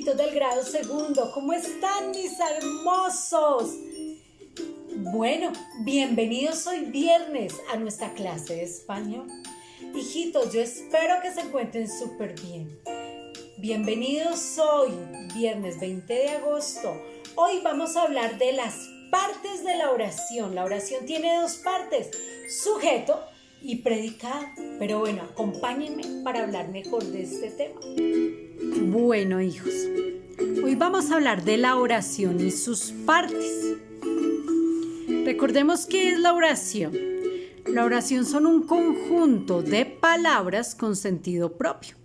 hijitos del grado segundo, ¿cómo están mis hermosos? Bueno, bienvenidos hoy viernes a nuestra clase de español. Hijitos, yo espero que se encuentren súper bien. Bienvenidos hoy, viernes 20 de agosto. Hoy vamos a hablar de las partes de la oración. La oración tiene dos partes, sujeto y predicado. Pero bueno, acompáñenme para hablar mejor de este tema. Bueno, hijos, hoy vamos a hablar de la oración y sus partes. Recordemos qué es la oración. La oración son un conjunto de palabras con sentido propio.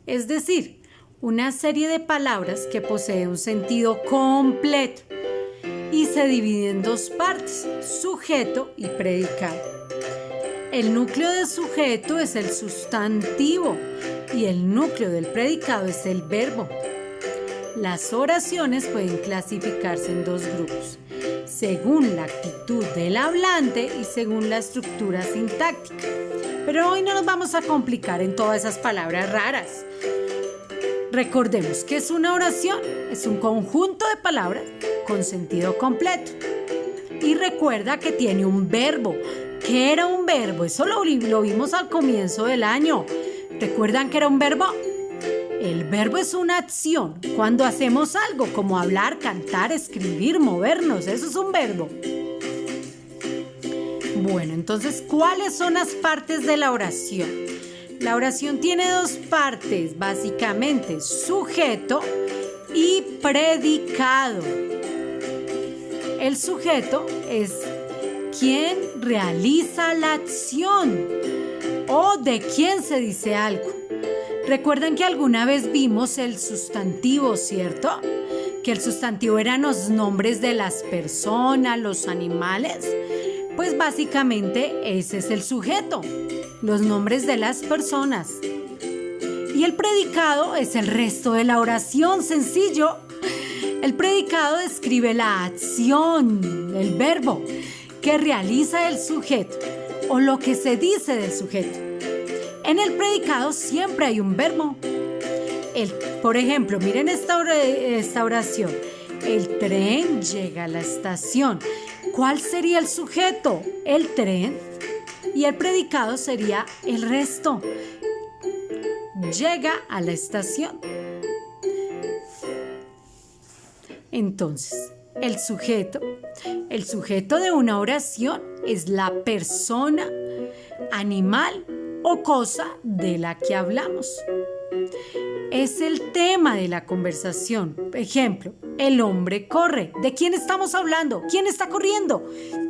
Es decir, una serie de palabras que posee un sentido completo y se divide en dos partes, sujeto y predicado. El núcleo del sujeto es el sustantivo y el núcleo del predicado es el verbo. Las oraciones pueden clasificarse en dos grupos, según la actitud del hablante y según la estructura sintáctica. Pero hoy no nos vamos a complicar en todas esas palabras raras. Recordemos que es una oración, es un conjunto de palabras con sentido completo. Y recuerda que tiene un verbo. ¿Qué era un verbo? Eso lo vimos al comienzo del año. ¿Recuerdan que era un verbo? El verbo es una acción. Cuando hacemos algo como hablar, cantar, escribir, movernos, eso es un verbo. Bueno, entonces, ¿cuáles son las partes de la oración? La oración tiene dos partes, básicamente, sujeto y predicado. El sujeto es quien realiza la acción o de quién se dice algo. ¿Recuerdan que alguna vez vimos el sustantivo, cierto? Que el sustantivo eran los nombres de las personas, los animales. Pues básicamente ese es el sujeto, los nombres de las personas. Y el predicado es el resto de la oración, sencillo. El predicado describe la acción, el verbo que realiza el sujeto o lo que se dice del sujeto. En el predicado siempre hay un verbo. Por ejemplo, miren esta oración. El tren llega a la estación. ¿Cuál sería el sujeto? El tren. Y el predicado sería el resto. Llega a la estación. Entonces, el sujeto de una oración es la persona, animal o cosa de la que hablamos. Es el tema de la conversación. Ejemplo, el hombre corre. ¿De quién estamos hablando? ¿Quién está corriendo?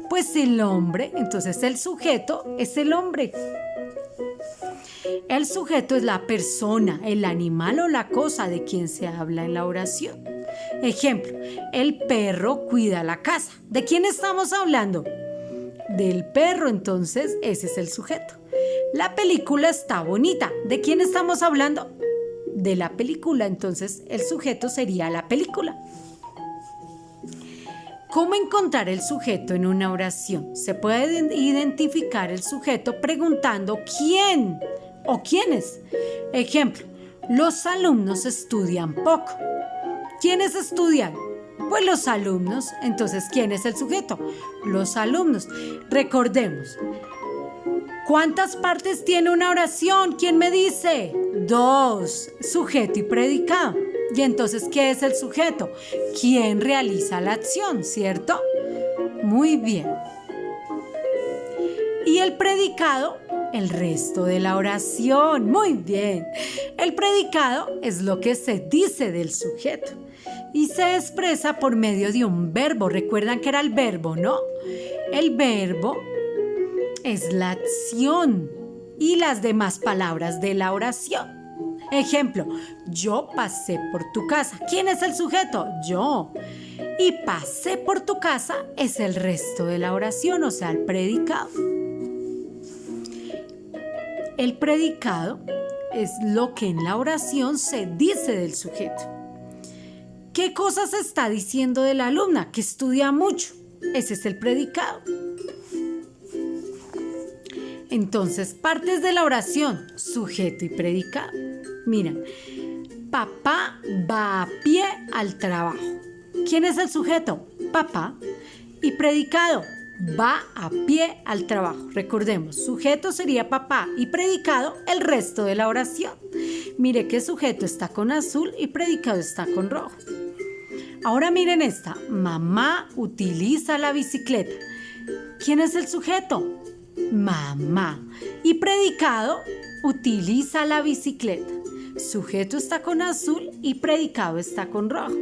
Pues el hombre. Entonces el sujeto es el hombre. El sujeto es la persona, el animal o la cosa de quien se habla en la oración. Ejemplo, el perro cuida la casa. ¿De quién estamos hablando? Del perro, entonces ese es el sujeto. La película está bonita. ¿De quién estamos hablando? De la película, entonces el sujeto sería la película. ¿Cómo encontrar el sujeto en una oración? Se puede identificar el sujeto preguntando quién o quiénes. Ejemplo, los alumnos estudian poco. ¿Quiénes estudian? Pues los alumnos. Entonces, ¿quién es el sujeto? Los alumnos. Recordemos. ¿Cuántas partes tiene una oración? ¿Quién me dice? Dos. Sujeto y predicado. Y entonces, ¿qué es el sujeto? ¿Quién realiza la acción? ¿Cierto? Muy bien. Y el predicado, el resto de la oración. Muy bien. El predicado es lo que se dice del sujeto y se expresa por medio de un verbo. Recuerdan que era el verbo, ¿no? El verbo es la acción y las demás palabras de la oración. Ejemplo, yo pasé por tu casa. ¿Quién es el sujeto? Yo. Y pasé por tu casa es el resto de la oración, o sea, el predicado. El predicado es lo que en la oración se dice del sujeto. ¿Qué cosas está diciendo de la alumna? Que estudia mucho. Ese es el predicado. Entonces, partes de la oración, sujeto y predicado. Mira, Papá va a pie al trabajo. ¿Quién es el sujeto? Papá. Y predicado, va a pie al trabajo. Recordemos, sujeto sería papá y predicado el resto de la oración. Mire que sujeto está con azul y predicado está con rojo. Ahora miren esta. Mamá utiliza la bicicleta. ¿Quién es el sujeto? Mamá. Y predicado utiliza la bicicleta. Sujeto está con azul y predicado está con rojo.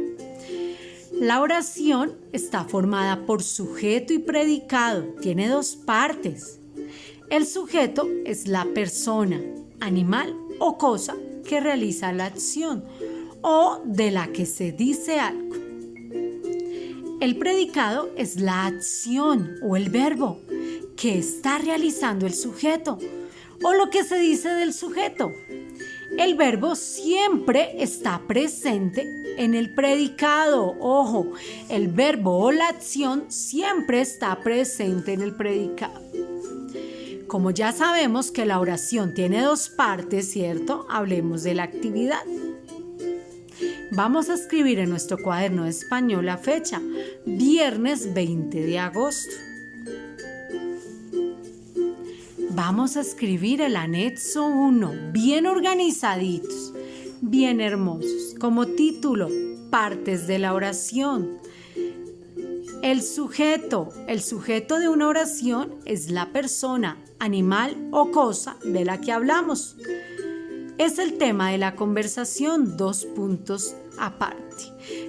La oración está formada por sujeto y predicado. Tiene dos partes. El sujeto es la persona, animal o cosa que realiza la acción o de la que se dice algo. El predicado es la acción o el verbo que está realizando el sujeto o lo que se dice del sujeto. El verbo siempre está presente en el predicado. Ojo, el verbo o la acción siempre está presente en el predicado. Como ya sabemos que la oración tiene dos partes, ¿cierto? Hablemos de la actividad. Vamos a escribir en nuestro cuaderno de español la fecha, viernes 20 de agosto. Vamos a escribir el anexo 1, bien organizaditos, bien hermosos. Como título, partes de la oración. El sujeto de una oración es la persona, animal o cosa de la que hablamos. Es el tema de la conversación, 2 puntos aparte.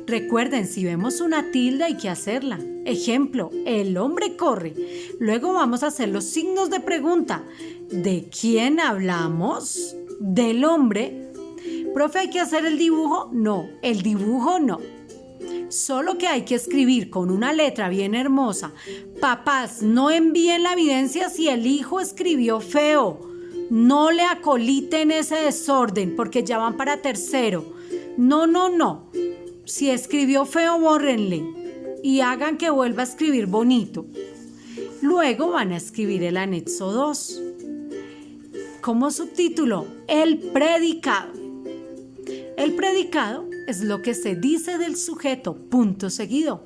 Recuerden, si vemos una tilde hay que hacerla. Ejemplo, el hombre corre. Luego vamos a hacer los signos de pregunta. ¿De quién hablamos? ¿Del hombre? ¿Profe, hay que hacer el dibujo? No, el dibujo no. Solo que hay que escribir con una letra bien hermosa. Papás, no envíen la evidencia si el hijo escribió feo. No le acoliten ese desorden porque ya van para tercero. No. Si escribió feo, bórrenle y hagan que vuelva a escribir bonito. Luego van a escribir el anexo 2. Como subtítulo, el predicado. El predicado es lo que se dice del sujeto, punto seguido.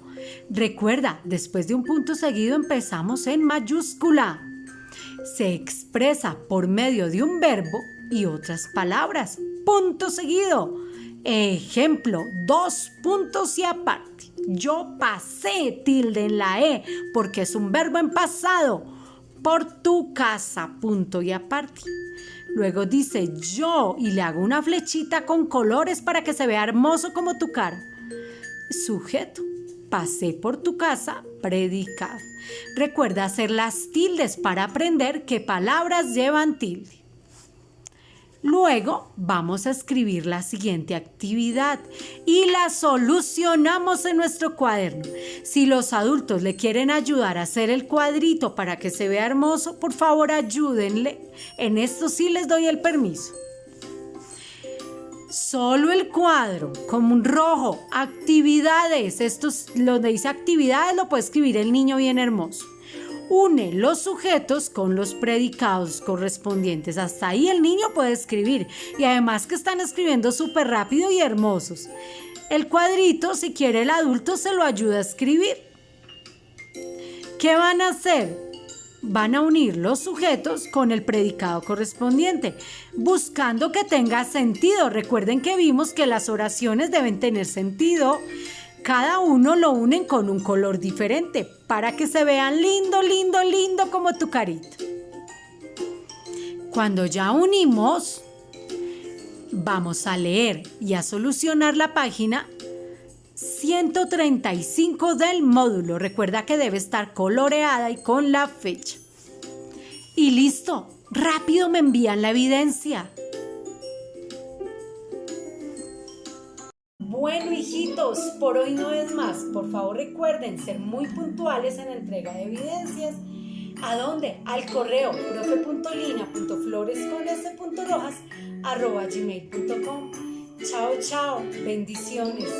Recuerda, después de un punto seguido empezamos en mayúscula. Se expresa por medio de un verbo y otras palabras. Punto seguido. Ejemplo, 2 puntos y aparte. Yo pasé, tilde en la E, porque es un verbo en pasado. Por tu casa, punto y aparte. Luego dice yo y le hago una flechita con colores para que se vea hermoso como tu cara. Sujeto. Pasé por tu casa, predicado. Recuerda hacer las tildes para aprender qué palabras llevan tilde. Luego vamos a escribir la siguiente actividad y la solucionamos en nuestro cuaderno. Si los adultos le quieren ayudar a hacer el cuadrito para que se vea hermoso, por favor ayúdenle. En esto sí les doy el permiso. Solo el cuadro, como un rojo, actividades. Esto es, donde dice actividades lo puede escribir el niño bien hermoso. Une los sujetos con los predicados correspondientes. Hasta ahí el niño puede escribir. Y además que están escribiendo súper rápido y hermosos. El cuadrito, si quiere el adulto, se lo ayuda a escribir. ¿Qué van a hacer? Van a unir los sujetos con el predicado correspondiente, buscando que tenga sentido. Recuerden que vimos que las oraciones deben tener sentido. Cada uno lo unen con un color diferente para que se vean lindo, lindo, lindo como tu carita. Cuando ya unimos, vamos a leer y a solucionar la página 135 del módulo. Recuerda que debe estar coloreada y con la fecha. Y listo, rápido me envían la evidencia. Bueno, hijitos, por hoy no es más. Por favor, recuerden ser muy puntuales en la entrega de evidencias. ¿A dónde? Al correo profe.lina.flores@gmail.com. Chao, bendiciones.